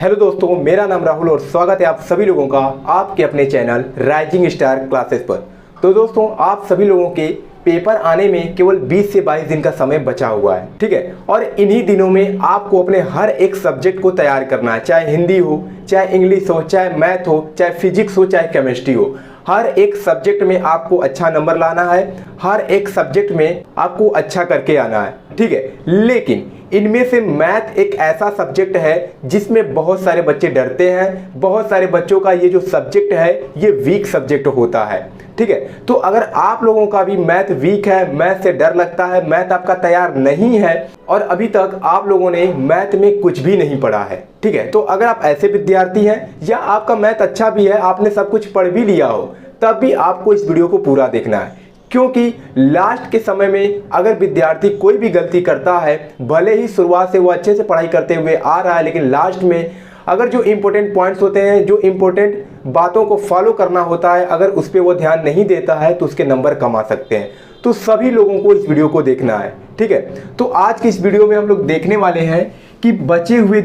Hello दोस्तों, मेरा नाम राहुल और स्वागत है आप सभी लोगों का आपके अपने चैनल राइजिंग स्टार क्लासेस पर। तो दोस्तों, आप सभी लोगों के पेपर आने में केवल 20 से 22 दिन का समय बचा हुआ है, ठीक है। और इन्हीं दिनों में आपको अपने हर एक सब्जेक्ट को तैयार करना है, चाहे हिंदी हो, चाहे इंग्लिश हो, चाहे मैथ हो, चाहे फिजिक्स हो, चाहे केमिस्ट्री हो। हर एक सब्जेक्ट में आपको अच्छा नंबर लाना है, हर एक सब्जेक्ट में आपको अच्छा करके आना है, ठीक है। लेकिन इनमें से मैथ एक ऐसा सब्जेक्ट है जिसमें बहुत सारे बच्चे डरते हैं। बहुत सारे बच्चों का ये जो सब्जेक्ट है ये वीक सब्जेक्ट होता है, ठीक है। तो अगर आप लोगों का भी मैथ वीक है, मैथ से डर लगता है, मैथ आपका तैयार नहीं है और अभी तक आप लोगों ने मैथ में कुछ भी नहीं पढ़ा है, ठीक है। तो अगर आप ऐसे विद्यार्थी हैं या आपका मैथ अच्छा भी है, आपने सब कुछ पढ़ भी लिया हो, तब भी आपको इस वीडियो को पूरा देखना है। क्योंकि लास्ट के समय में अगर विद्यार्थी कोई भी गलती करता है, भले ही शुरुआत से वो अच्छे से पढ़ाई करते हुए आ रहा है, लेकिन लास्ट में अगर जो इंपॉर्टेंट पॉइंट्स होते हैं, जो इंपॉर्टेंट बातों को फॉलो करना होता है, अगर उस पर वो ध्यान नहीं देता है तो उसके नंबर कम आ सकते हैं। तो सभी लोगों को इस वीडियो को देखना है, ठीक है। तो आज की इस वीडियो में हम लोग देखने वाले हैं कि बचे हुए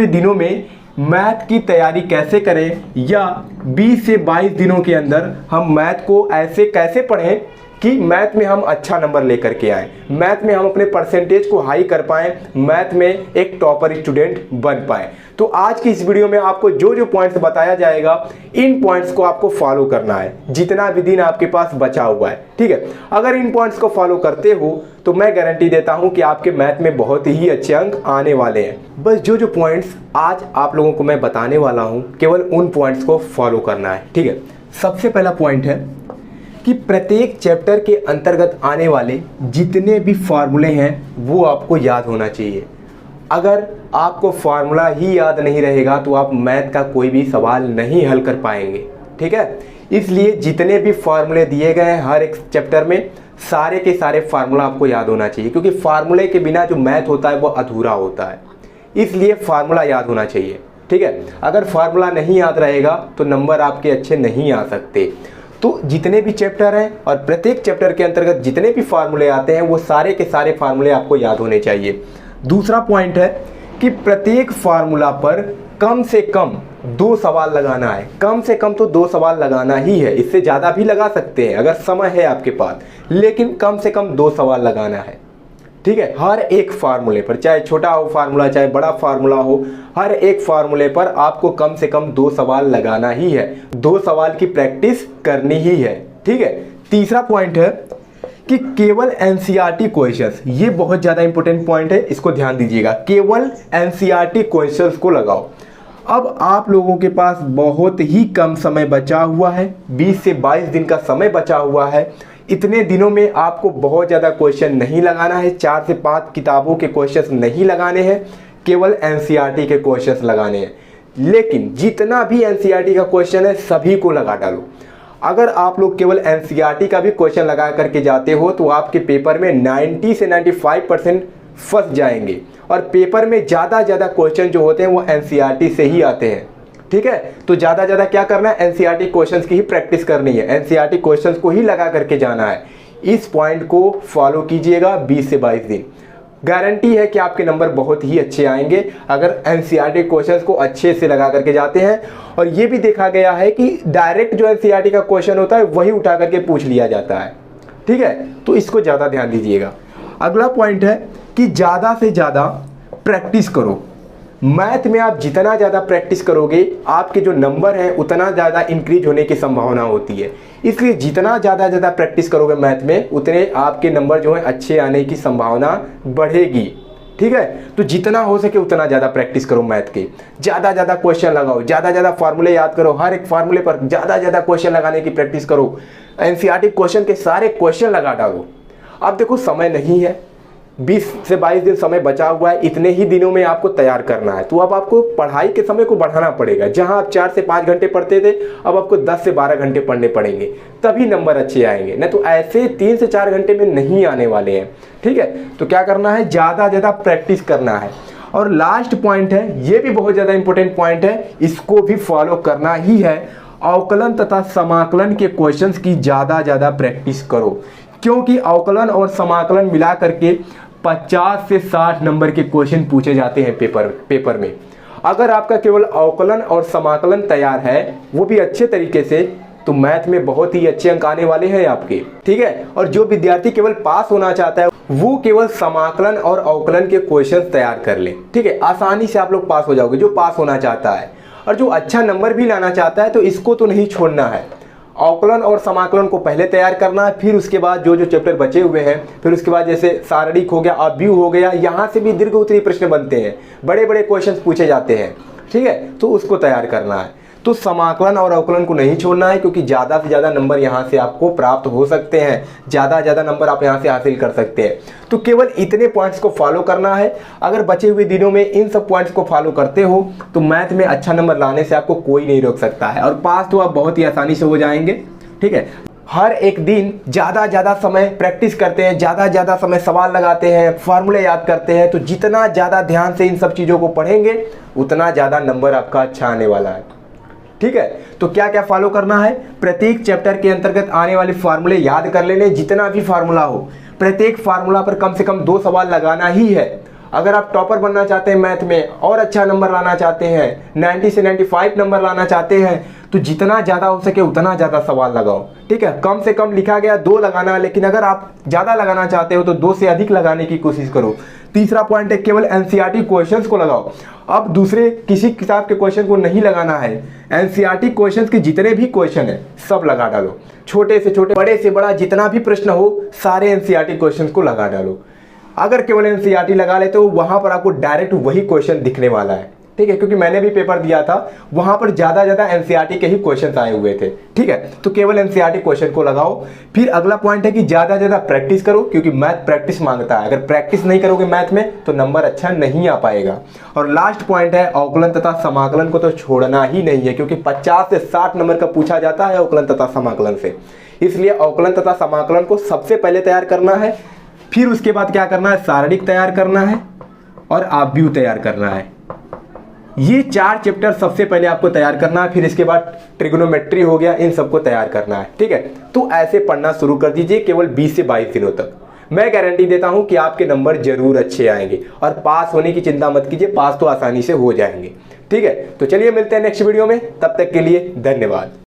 दिनों में मैथ की तैयारी कैसे करें, या 20 से 22 दिनों के अंदर हम मैथ को ऐसे कैसे पढ़ें कि मैथ में हम अच्छा नंबर लेकर के आएँ, मैथ में हम अपने परसेंटेज को हाई कर पाएँ, मैथ में एक टॉपर स्टूडेंट बन पाएँ। तो आज की इस वीडियो में आपको जो जो पॉइंट्स बताया जाएगा, इन पॉइंट्स को आपको फॉलो करना है जितना भी दिन आपके पास बचा हुआ है, ठीक है। अगर इन पॉइंट्स को फॉलो करते हो तो मैं गारंटी देता हूं कि आपके मैथ में बहुत ही अच्छे अंक आने वाले हैं। बस जो जो पॉइंट्स आज आप लोगों को मैं बताने वाला हूं, केवल उन पॉइंट्स को फॉलो करना है, ठीक है। सबसे पहला पॉइंट है कि प्रत्येक चैप्टर के अंतर्गत आने वाले जितने भी फार्मूले हैं वो आपको याद होना चाहिए। अगर आपको फार्मूला ही याद नहीं रहेगा तो आप मैथ का कोई भी सवाल नहीं हल कर पाएंगे, ठीक है। इसलिए जितने भी फार्मूले दिए गए हैं हर एक चैप्टर में, सारे के सारे फार्मूला आपको याद होना चाहिए, क्योंकि फार्मूले के बिना जो मैथ होता है वो अधूरा होता है। इसलिए फार्मूला याद होना चाहिए, ठीक है। अगर फार्मूला नहीं याद रहेगा तो नंबर आपके अच्छे नहीं आ सकते। तो जितने भी चैप्टर हैं और प्रत्येक चैप्टर के अंतर्गत जितने भी फार्मूले आते हैं वो सारे के सारे फार्मूले आपको याद होने चाहिए। दूसरा पॉइंट है कि प्रत्येक फार्मूला पर कम से कम 2 सवाल लगाना है। कम से कम तो 2 सवाल लगाना ही है, इससे ज़्यादा भी लगा सकते हैं अगर समय है आपके पास, लेकिन कम से कम 2 सवाल लगाना है, ठीक है। हर एक फार्मूले पर, चाहे छोटा हो फार्मूला चाहे बड़ा फार्मूला हो, हर एक फार्मूले पर आपको कम से कम 2 सवाल लगाना ही है। 2 सवाल की प्रैक्टिस करनी ही है, ठीक है। तीसरा पॉइंट है कि केवल एनसीईआरटी क्वेश्चंस, ये बहुत ज़्यादा इंपॉर्टेंट पॉइंट है, इसको ध्यान दीजिएगा। केवल एनसीईआरटी क्वेश्चंस को लगाओ। अब आप लोगों के पास बहुत ही कम समय बचा हुआ है, 20 से 22 दिन का समय बचा हुआ है। इतने दिनों में आपको बहुत ज़्यादा क्वेश्चन नहीं लगाना है, 4 से 5 किताबों के क्वेश्चंस नहीं लगाने हैं, केवल एनसीईआरटी के क्वेश्चंस लगाने हैं। लेकिन जितना भी एनसीईआरटी का क्वेश्चन है सभी को लगा डालो। अगर आप लोग केवल एनसीईआरटी का भी क्वेश्चन लगा करके जाते हो तो आपके पेपर में 90 से 95% फंस जाएंगे, और पेपर में ज़्यादा क्वेश्चन जो होते हैं वो एनसीईआरटी से ही आते हैं, ठीक है। तो ज़्यादा क्या करना है, एनसीईआरटी क्वेश्चंस की ही प्रैक्टिस करनी है, एनसीईआरटी क्वेश्चंस को ही लगा करके जाना है। इस पॉइंट को फॉलो कीजिएगा 20 से 22 दिन, गारंटी है कि आपके नंबर बहुत ही अच्छे आएंगे अगर एनसीईआरटी क्वेश्चंस को अच्छे से लगा करके जाते हैं। और ये भी देखा गया है कि डायरेक्ट जो एनसीईआरटी का क्वेश्चन होता है वही उठा करके पूछ लिया जाता है, ठीक है। तो इसको ज़्यादा ध्यान दीजिएगा। अगला पॉइंट है कि ज़्यादा से ज़्यादा प्रैक्टिस करो। मैथ में आप जितना ज़्यादा प्रैक्टिस करोगे आपके जो नंबर हैं उतना ज़्यादा इंक्रीज होने की संभावना होती है। इसलिए जितना ज़्यादा प्रैक्टिस करोगे मैथ में, उतने आपके नंबर जो है अच्छे आने की संभावना बढ़ेगी, ठीक है। तो जितना हो सके उतना ज़्यादा प्रैक्टिस करो मैथ के, ज़्यादा क्वेश्चन लगाओ, ज़्यादा फार्मूले याद करो, हर एक फार्मूले पर ज़्यादा क्वेश्चन लगाने की प्रैक्टिस करो। एनसीईआरटी क्वेश्चन के सारे क्वेश्चन लगा डालो। अब देखो समय नहीं है, 20 से 22 दिन समय बचा हुआ है, इतने ही दिनों में आपको तैयार करना है। तो अब आपको पढ़ाई के समय को बढ़ाना पड़ेगा। जहां आप 4 से 5 घंटे पढ़ते थे, अब आपको 10 से 12 घंटे पढ़ने पड़ेंगे, तभी नंबर अच्छे आएंगे। नहीं तो ऐसे 3 से 4 घंटे में नहीं आने वाले हैं, ठीक है। तो क्या करना है, ज़्यादा प्रैक्टिस करना है। और लास्ट पॉइंट है, ये भी बहुत ज़्यादा इंपॉर्टेंट पॉइंट है, इसको भी फॉलो करना ही है। अवकलन तथा समाकलन के क्वेश्चंस की ज़्यादा प्रैक्टिस करो, क्योंकि अवकलन और समाकलन मिला करके 50 से 60 नंबर के क्वेश्चन पूछे जाते हैं पेपर में। अगर आपका केवल अवकलन और समाकलन तैयार है, वो भी अच्छे तरीके से, तो मैथ में बहुत ही अच्छे अंक आने वाले हैं आपके। ठीक है, और जो विद्यार्थी केवल पास होना चाहता है वो केवल समाकलन और अवकलन के क्वेश्चन तैयार कर ले। ठीक है, आसानी से आप लोग पास हो जाओगे जो पास होना चाहता है। और जो अच्छा नंबर भी लाना चाहता है तो इसको तो नहीं छोड़ना है। अवकलन और समाकलन को पहले तैयार करना है, फिर उसके बाद जो जो चैप्टर बचे हुए हैं, फिर उसके बाद जैसे शारीरिक हो गया, अवयव हो गया, यहाँ से भी दीर्घ उत्तरीय प्रश्न बनते हैं, बड़े बड़े क्वेश्चन पूछे जाते हैं। ठीक है, तो उसको तैयार करना है। तो समाकलन और अवकलन को नहीं छोड़ना है, क्योंकि ज़्यादा से ज़्यादा नंबर यहाँ से आपको प्राप्त हो सकते हैं, ज़्यादा नंबर आप यहाँ से हासिल कर सकते हैं। तो केवल इतने पॉइंट्स को फॉलो करना है। अगर बचे हुए दिनों में इन सब पॉइंट्स को फॉलो करते हो तो मैथ में अच्छा नंबर लाने से आपको कोई नहीं रोक सकता है, और पास तो आप बहुत ही आसानी से हो जाएंगे। ठीक है, हर एक दिन ज़्यादा समय प्रैक्टिस करते हैं, ज़्यादा समय सवाल लगाते हैं, फार्मूले याद करते हैं, तो जितना ज़्यादा ध्यान से इन सब चीज़ों को पढ़ेंगे उतना ज़्यादा नंबर आपका अच्छा आने वाला है। ठीक है, तो क्या क्या फॉलो करना है, प्रत्येक चैप्टर के अंतर्गत आने वाले फार्मूले याद कर लेने, जितना भी फार्मूला हो, प्रत्येक फार्मूला पर कम से कम 2 सवाल लगाना ही है। अगर आप टॉपर बनना चाहते हैं मैथ में और अच्छा नंबर लाना चाहते हैं, 90 से 95 नंबर लाना चाहते हैं, तो जितना ज़्यादा हो सके उतना ज़्यादा सवाल लगाओ। ठीक है, कम से कम लिखा गया 2 लगाना है, लेकिन अगर आप ज़्यादा लगाना चाहते हो तो 2 से अधिक लगाने की कोशिश करो। तीसरा पॉइंट है, केवल एनसीईआरटी क्वेश्चंस को लगाओ। अब दूसरे किसी किताब के क्वेश्चन को नहीं लगाना है, एनसीईआरटी क्वेश्चंस के जितने भी क्वेश्चन है सब लगा डालो, छोटे से छोटे, बड़े से बड़ा, जितना भी प्रश्न हो सारे एनसीईआरटी क्वेश्चंस को लगा डालो। अगर केवल एनसीईआरटी लगा लेते हो वहां पर आपको डायरेक्ट वही क्वेश्चन दिखने वाला है। ठीक है, क्योंकि मैंने भी पेपर दिया था, वहां पर ज्यादा एनसीईआरटी के ही क्वेश्चन आए हुए थे। ठीक है, तो केवल एनसीईआरटी क्वेश्चन को लगाओ। फिर अगला पॉइंट है कि ज्यादा प्रैक्टिस करो, क्योंकि मैथ प्रैक्टिस मांगता है। अगर प्रैक्टिस नहीं करोगे मैथ में तो नंबर अच्छा नहीं आ पाएगा। और लास्ट पॉइंट है, अवकलन तथा समाकलन को तो छोड़ना ही नहीं है, क्योंकि 50 से 60 नंबर का पूछा जाता है अवकलन तथा समाकलन से। इसलिए अवकलन तथा समाकलन को सबसे पहले तैयार करना है। फिर उसके बाद क्या करना है, शारीरिक तैयार करना है और अवयव तैयार करना है। ये 4 चैप्टर सबसे पहले आपको तैयार करना है। फिर इसके बाद ट्रिग्नोमेट्री हो गया, इन सबको तैयार करना है। ठीक है, तो ऐसे पढ़ना शुरू कर दीजिए केवल 20 से 22 दिनों तक। मैं गारंटी देता हूं कि आपके नंबर जरूर अच्छे आएंगे, और पास होने की चिंता मत कीजिए, पास तो आसानी से हो जाएंगे। ठीक है, तो चलिए मिलते हैं नेक्स्ट वीडियो में, तब तक के लिए धन्यवाद।